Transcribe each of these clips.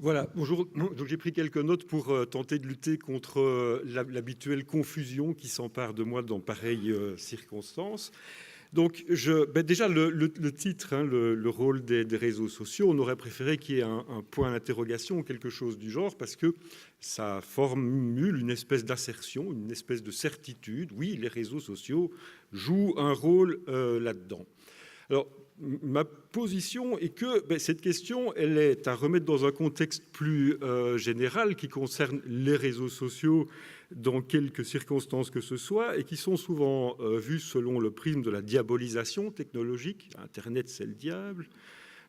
Voilà, bonjour. Donc j'ai pris quelques notes pour tenter de lutter contre l'habituelle confusion qui s'empare de moi dans pareilles circonstances. Donc déjà le titre, hein, le rôle des réseaux sociaux, on aurait préféré qu'il y ait un point d'interrogation ou quelque chose du genre, parce que ça formule une espèce d'assertion, une espèce de certitude. Oui, les réseaux sociaux jouent un rôle là-dedans. Alors, ma position est que cette question, elle est à remettre dans un contexte plus général qui concerne les réseaux sociaux dans quelques circonstances que ce soit et qui sont souvent vus selon le prisme de la diabolisation technologique. Internet, c'est le diable.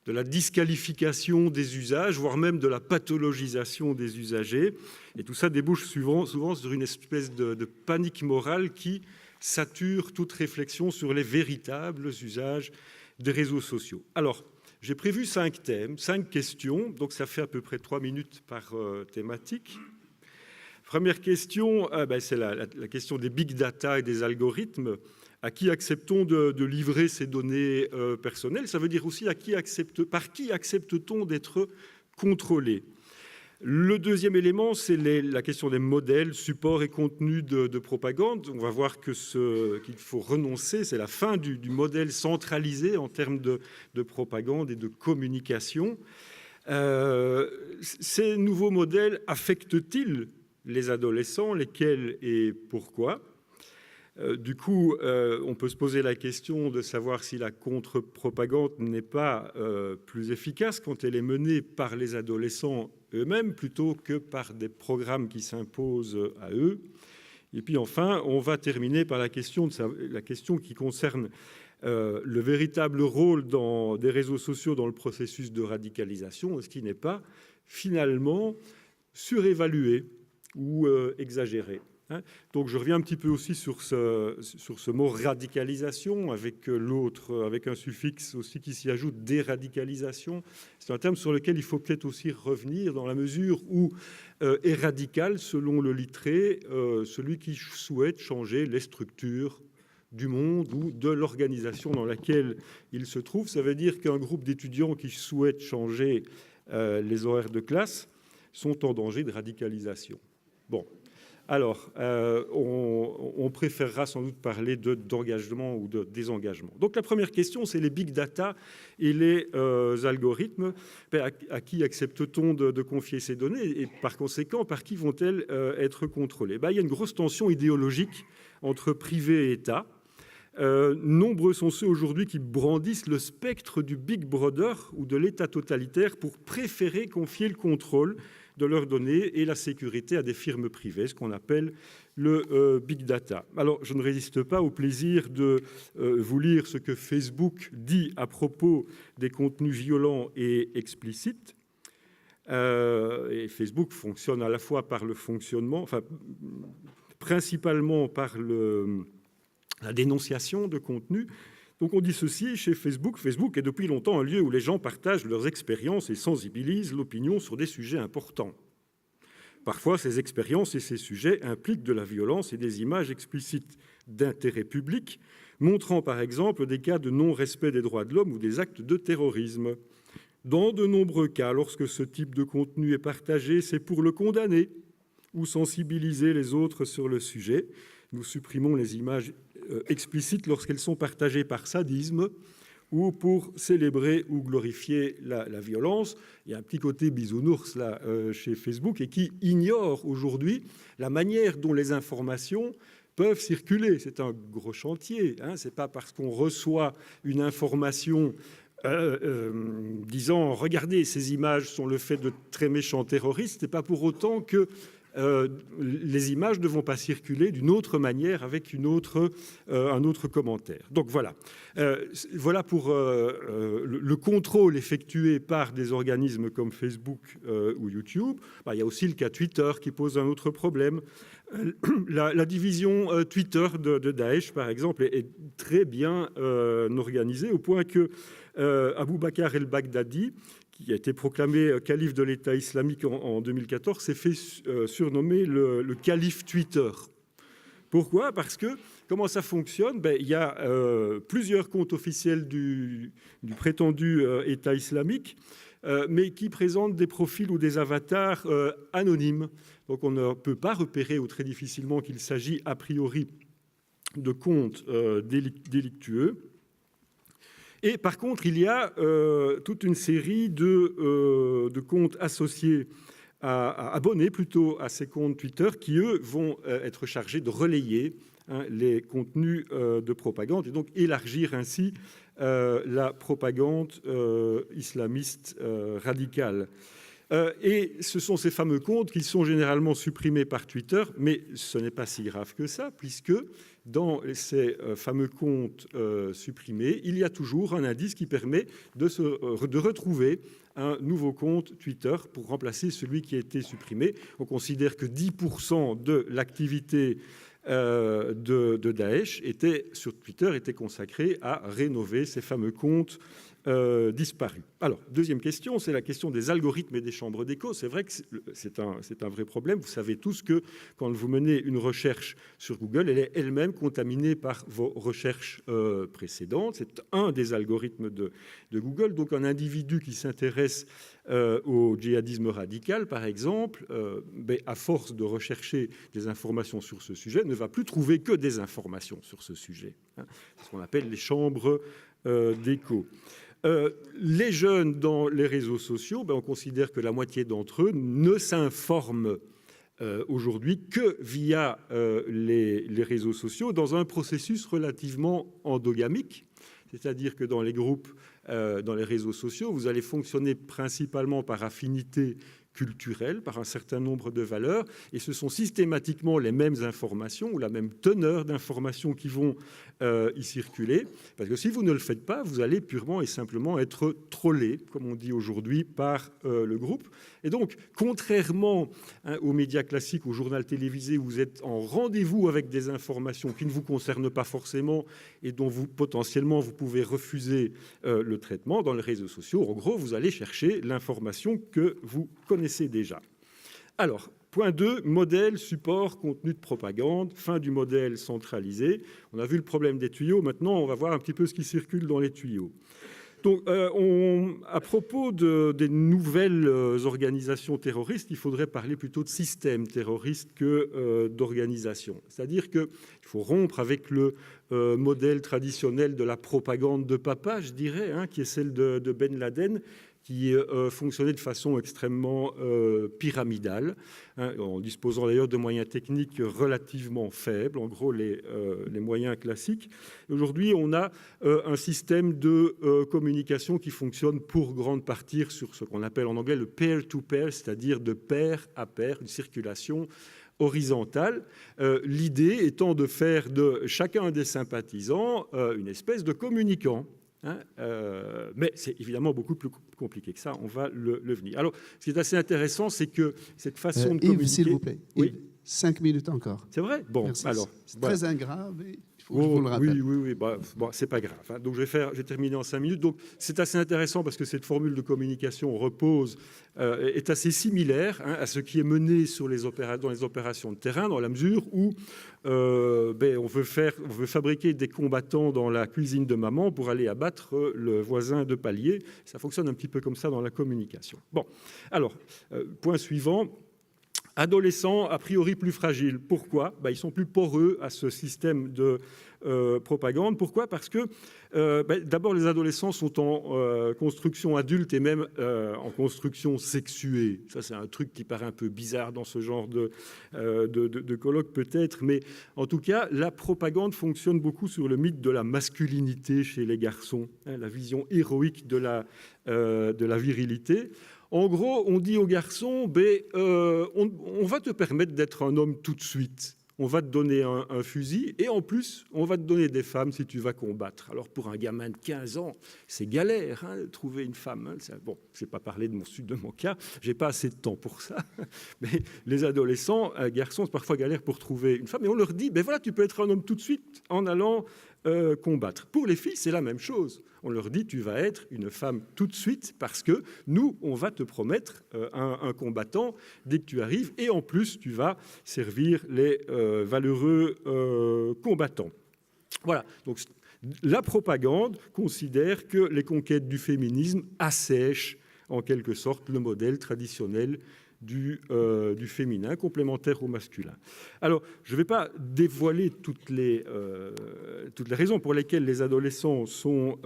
De la disqualification des usages, voire même de la pathologisation des usagers. Et tout ça débouche souvent sur une espèce de panique morale qui sature toute réflexion sur les véritables usages des réseaux sociaux. Alors, j'ai prévu 5 thèmes, 5 questions, donc ça fait à peu près 3 minutes par thématique. Première question, c'est la question des big data et des algorithmes. À qui acceptons de livrer ces données personnelles? Ça veut dire aussi par qui accepte-t-on d'être contrôlé? Le deuxième élément, c'est la question des modèles, supports et contenus de propagande. On va voir qu'il faut renoncer, c'est la fin du modèle centralisé en termes de propagande et de communication. Ces nouveaux modèles affectent-ils les adolescents? Lesquels et pourquoi? Du coup, on peut se poser la question de savoir si la contre-propagande n'est pas plus efficace quand elle est menée par les adolescents eux-mêmes plutôt que par des programmes qui s'imposent à eux. Et puis enfin, on va terminer par la question qui concerne le véritable rôle des réseaux sociaux dans le processus de radicalisation, ce qui n'est pas finalement surévalué ou exagéré. Donc je reviens un petit peu aussi sur ce mot radicalisation avec un suffixe aussi qui s'y ajoute, déradicalisation. C'est un terme sur lequel il faut peut-être aussi revenir dans la mesure où est radical, selon le littré, celui qui souhaite changer les structures du monde ou de l'organisation dans laquelle il se trouve. Ça veut dire qu'un groupe d'étudiants qui souhaitent changer les horaires de classe sont en danger de radicalisation. Bon. Alors, on préférera sans doute parler d'engagement ou de désengagement. Donc la première question, c'est les big data et les algorithmes. À qui accepte-t-on de confier ces données et par conséquent, par qui vont-elles être contrôlées? Il y a une grosse tension idéologique entre privé et État. Nombreux sont ceux aujourd'hui qui brandissent le spectre du Big Brother ou de l'État totalitaire pour préférer confier le contrôle de leurs données et la sécurité à des firmes privées, ce qu'on appelle le big data. Alors, je ne résiste pas au plaisir de vous lire ce que Facebook dit à propos des contenus violents et explicites. Et Facebook fonctionne à la fois par le fonctionnement, enfin, principalement par la dénonciation de contenus. Donc on dit ceci chez Facebook. Facebook est depuis longtemps un lieu où les gens partagent leurs expériences et sensibilisent l'opinion sur des sujets importants. Parfois, ces expériences et ces sujets impliquent de la violence et des images explicites d'intérêt public, montrant par exemple des cas de non-respect des droits de l'homme ou des actes de terrorisme. Dans de nombreux cas, lorsque ce type de contenu est partagé, c'est pour le condamner ou sensibiliser les autres sur le sujet. Nous supprimons les images explicites lorsqu'elles sont partagées par sadisme ou pour célébrer ou glorifier la violence. Il y a un petit côté bisounours là chez Facebook et qui ignore aujourd'hui la manière dont les informations peuvent circuler. C'est un gros chantier. Ce n'est pas parce qu'on reçoit une information disant « Regardez, ces images sont le fait de très méchants terroristes », ce n'est pas pour autant que les images ne vont pas circuler d'une autre manière avec un autre commentaire. Donc voilà. Voilà pour le contrôle effectué par des organismes comme Facebook ou YouTube. Il y a aussi le cas Twitter qui pose un autre problème. La division Twitter de Daesh, par exemple, est très bien organisée au point que Abou Bakr el-Baghdadi, qui a été proclamé calife de l'État islamique en 2014, s'est fait surnommer le calife Twitter. Pourquoi? Parce que, comment ça fonctionne? Il y a plusieurs comptes officiels du prétendu État islamique mais qui présentent des profils ou des avatars anonymes. Donc on ne peut pas repérer ou très difficilement qu'il s'agit a priori de comptes délictueux. Et par contre, il y a toute une série de comptes associés abonnés plutôt à ces comptes Twitter qui, eux, vont être chargés de relayer les contenus de propagande et donc élargir ainsi la propagande islamiste radicale. Et ce sont ces fameux comptes qui sont généralement supprimés par Twitter, mais ce n'est pas si grave que ça, puisque dans ces fameux comptes supprimés, il y a toujours un indice qui permet de retrouver un nouveau compte Twitter pour remplacer celui qui a été supprimé. On considère que 10% de l'activité de Daesh sur Twitter était consacrée à rénover ces fameux comptes disparus. Alors, deuxième question, c'est la question des algorithmes et des chambres d'écho. C'est vrai que c'est un vrai problème. Vous savez tous que quand vous menez une recherche sur Google, elle est elle-même contaminée par vos recherches précédentes. C'est un des algorithmes de Google. Donc, un individu qui s'intéresse au djihadisme radical, par exemple, à force de rechercher des informations sur ce sujet, ne va plus trouver que des informations sur ce sujet. C'est ce qu'on appelle les chambres d'écho. Les jeunes dans les réseaux sociaux, on considère que la moitié d'entre eux ne s'informent aujourd'hui que via les réseaux sociaux dans un processus relativement endogamique. C'est-à-dire que dans les groupes, dans les réseaux sociaux, vous allez fonctionner principalement par affinité culturelle, par un certain nombre de valeurs, et ce sont systématiquement les mêmes informations ou la même teneur d'informations qui vont y circuler, parce que si vous ne le faites pas, vous allez purement et simplement être trollé, comme on dit aujourd'hui, par le groupe. Et donc, contrairement aux médias classiques, au journal télévisé, où vous êtes en rendez-vous avec des informations qui ne vous concernent pas forcément et dont potentiellement vous pouvez refuser le traitement, dans les réseaux sociaux, en gros, vous allez chercher l'information que vous connaissez déjà. Alors, point 2, modèle, support, contenu de propagande, fin du modèle centralisé. On a vu le problème des tuyaux, maintenant on va voir un petit peu ce qui circule dans les tuyaux. Donc, à propos des nouvelles organisations terroristes, il faudrait parler plutôt de système terroriste que d'organisation. C'est-à-dire qu'il faut rompre avec le modèle traditionnel de la propagande de papa, je dirais, qui est celle de Ben Laden, qui fonctionnait de façon extrêmement pyramidale, en disposant d'ailleurs de moyens techniques relativement faibles, en gros les moyens classiques. Aujourd'hui, on a un système de communication qui fonctionne pour grande partie sur ce qu'on appelle en anglais le peer-to-peer, c'est-à-dire de pair à pair, une circulation horizontale, l'idée étant de faire de chacun des sympathisants une espèce de communicant. Mais c'est évidemment beaucoup plus compliqué que ça, on va le venir. Alors, ce qui est assez intéressant, c'est que cette façon de communiquer... Yves, s'il vous plaît, oui. Yves, 5 minutes encore. C'est vrai ? Bon, merci. Alors... C'est très ingrave et il faut que je vous le rappelle. Oui, c'est pas grave. Donc, je vais terminer en 5 minutes. Donc, c'est assez intéressant parce que cette formule de communication est assez similaire à ce qui est mené dans les opérations de terrain, dans la mesure où on veut fabriquer des combattants dans la cuisine de maman pour aller abattre le voisin de palier. Ça fonctionne un petit peu comme ça dans la communication. Bon, alors, point suivant. Adolescents, a priori plus fragiles. Pourquoi ? Ils sont plus poreux à ce système de propagande. Pourquoi ? Parce que, d'abord, les adolescents sont en construction adulte et même en construction sexuée. Ça, c'est un truc qui paraît un peu bizarre dans ce genre de colloque, peut-être. Mais en tout cas, la propagande fonctionne beaucoup sur le mythe de la masculinité chez les garçons, la vision héroïque de la virilité. En gros, on dit aux garçons, on va te permettre d'être un homme tout de suite. On va te donner un fusil et en plus, on va te donner des femmes si tu vas combattre. Alors, pour un gamin de 15 ans, c'est galère de trouver une femme. Bon, je ne vais pas parler de mon cas, je n'ai pas assez de temps pour ça. Mais les adolescents, garçons, c'est parfois galère pour trouver une femme. Et on leur dit, voilà, tu peux être un homme tout de suite en allant combattre. Pour les filles, c'est la même chose. On leur dit, tu vas être une femme tout de suite parce que nous, on va te promettre un combattant dès que tu arrives et en plus, tu vas servir les valeureux combattants. Voilà. Donc, la propagande considère que les conquêtes du féminisme assèchent en quelque sorte le modèle traditionnel du féminin, complémentaire au masculin. Alors, je ne vais pas dévoiler toutes les raisons pour lesquelles les adolescents sont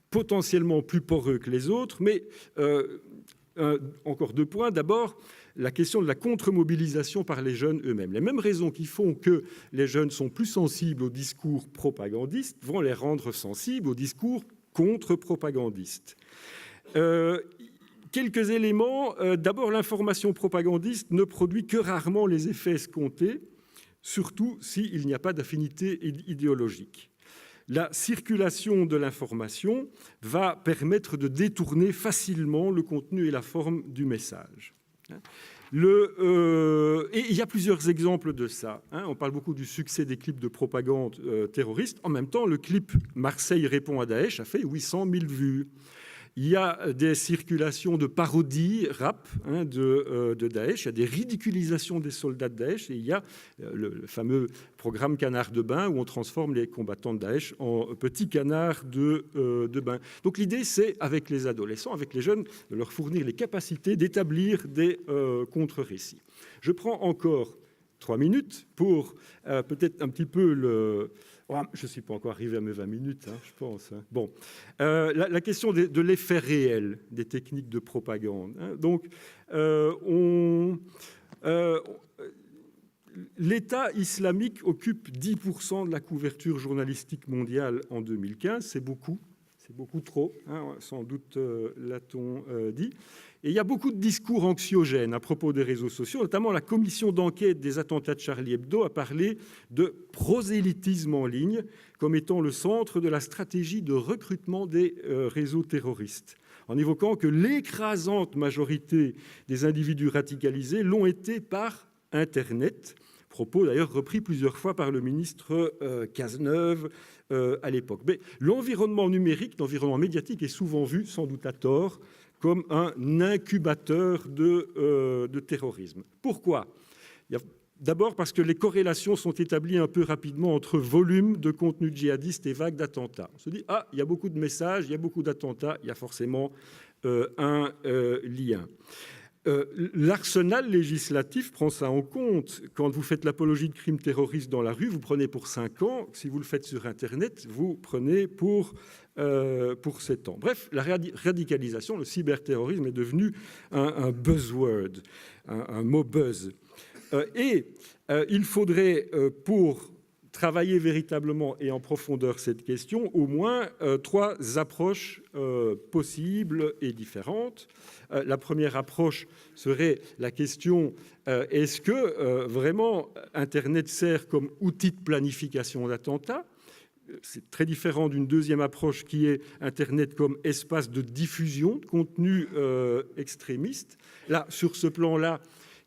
potentiellement plus poreux que les autres, mais encore 2 points. D'abord, la question de la contre-mobilisation par les jeunes eux-mêmes. Les mêmes raisons qui font que les jeunes sont plus sensibles aux discours propagandistes vont les rendre sensibles aux discours contre-propagandistes. Quelques éléments. D'abord, l'information propagandiste ne produit que rarement les effets escomptés, surtout s'il n'y a pas d'affinité idéologique. La circulation de l'information va permettre de détourner facilement le contenu et la forme du message. Et il y a plusieurs exemples de ça. On parle beaucoup du succès des clips de propagande terroriste. En même temps, le clip « Marseille répond à Daesh » a fait 800 000 vues. Il y a des circulations de parodies rap de Daesh, il y a des ridiculisations des soldats de Daesh, et il y a le fameux programme Canard de bain où on transforme les combattants de Daesh en petits canards de bain. Donc l'idée, c'est, avec les adolescents, avec les jeunes, de leur fournir les capacités d'établir des contre-récits. Je prends encore 3 minutes pour peut-être un petit peu le... Je ne suis pas encore arrivé à mes 20 minutes, je pense. Bon. La question de l'effet réel des techniques de propagande. Donc, l'État islamique occupe 10% de la couverture journalistique mondiale en 2015. C'est beaucoup trop, sans doute l'a-t-on dit. Et il y a beaucoup de discours anxiogènes à propos des réseaux sociaux, notamment la commission d'enquête des attentats de Charlie Hebdo a parlé de prosélytisme en ligne comme étant le centre de la stratégie de recrutement des réseaux terroristes, en évoquant que l'écrasante majorité des individus radicalisés l'ont été par Internet, propos d'ailleurs repris plusieurs fois par le ministre Cazeneuve à l'époque. Mais l'environnement numérique, l'environnement médiatique est souvent vu, sans doute à tort, comme un incubateur de terrorisme. Pourquoi ? D'abord parce que les corrélations sont établies un peu rapidement entre volume de contenu djihadiste et vagues d'attentats. On se dit, il y a beaucoup de messages, il y a beaucoup d'attentats, il y a forcément un lien. L'arsenal législatif prend ça en compte. Quand vous faites l'apologie de crimes terroristes dans la rue, vous prenez pour 5 ans. Si vous le faites sur Internet, vous prenez pour 7 ans. Bref, la radicalisation, le cyberterrorisme est devenu un buzzword, un mot buzz. Il faudrait, pour travailler véritablement et en profondeur cette question, au moins 3 approches possibles et différentes. La première approche serait la question est-ce que vraiment Internet sert comme outil de planification d'attentats ? C'est très différent d'une deuxième approche qui est Internet comme espace de diffusion de contenu extrémiste. Là, sur ce plan-là,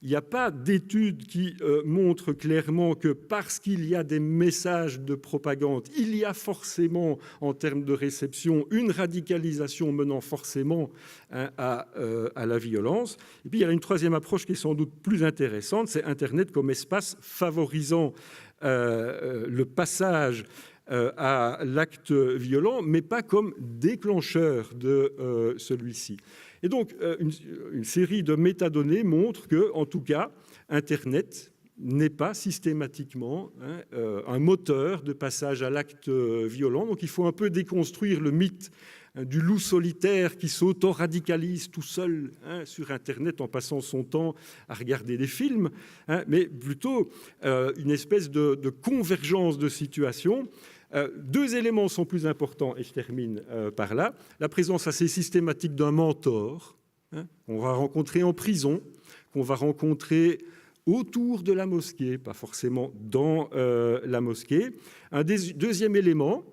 il n'y a pas d'études qui montrent clairement que parce qu'il y a des messages de propagande, il y a forcément, en termes de réception, une radicalisation menant forcément à la violence. Et puis, il y a une troisième approche qui est sans doute plus intéressante, c'est Internet comme espace favorisant le passage à l'acte violent, mais pas comme déclencheur de celui-ci. Et donc, une série de métadonnées montre que, en tout cas, Internet n'est pas systématiquement un moteur de passage à l'acte violent. Donc, il faut un peu déconstruire le mythe du loup solitaire qui s'auto-radicalise tout seul sur Internet en passant son temps à regarder des films, mais plutôt une espèce de convergence de situations. 2 éléments sont plus importants, et je termine par là. La présence assez systématique d'un mentor, qu'on va rencontrer en prison, qu'on va rencontrer autour de la mosquée, pas forcément dans la mosquée. Un deuxième élément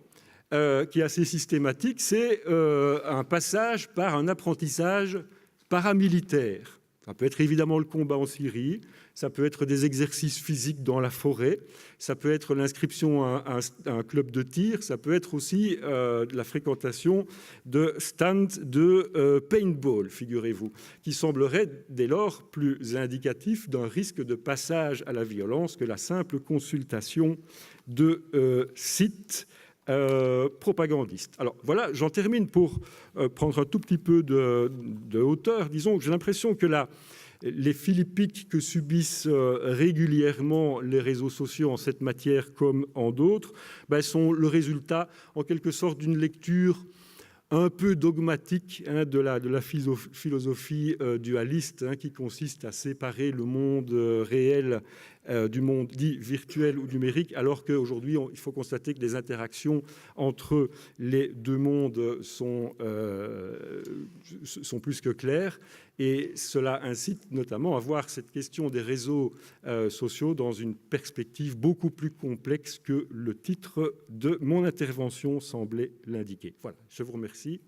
qui est assez systématique, c'est un passage par un apprentissage paramilitaire. Ça peut être évidemment le combat en Syrie, ça peut être des exercices physiques dans la forêt, ça peut être l'inscription à un club de tir, ça peut être aussi de la fréquentation de stands de paintball, figurez-vous, qui semblerait dès lors plus indicatif d'un risque de passage à la violence que la simple consultation de sites propagandiste. Alors voilà, j'en termine pour prendre un tout petit peu de hauteur. Disons que j'ai l'impression que les philippiques que subissent régulièrement les réseaux sociaux en cette matière comme en d'autres sont le résultat, en quelque sorte, d'une lecture un peu dogmatique de la philosophie dualiste qui consiste à séparer le monde réel du monde dit virtuel ou numérique, alors qu'aujourd'hui, il faut constater que les interactions entre les deux mondes sont plus que claires. Et cela incite notamment à voir cette question des réseaux sociaux dans une perspective beaucoup plus complexe que le titre de mon intervention semblait l'indiquer. Voilà, je vous remercie.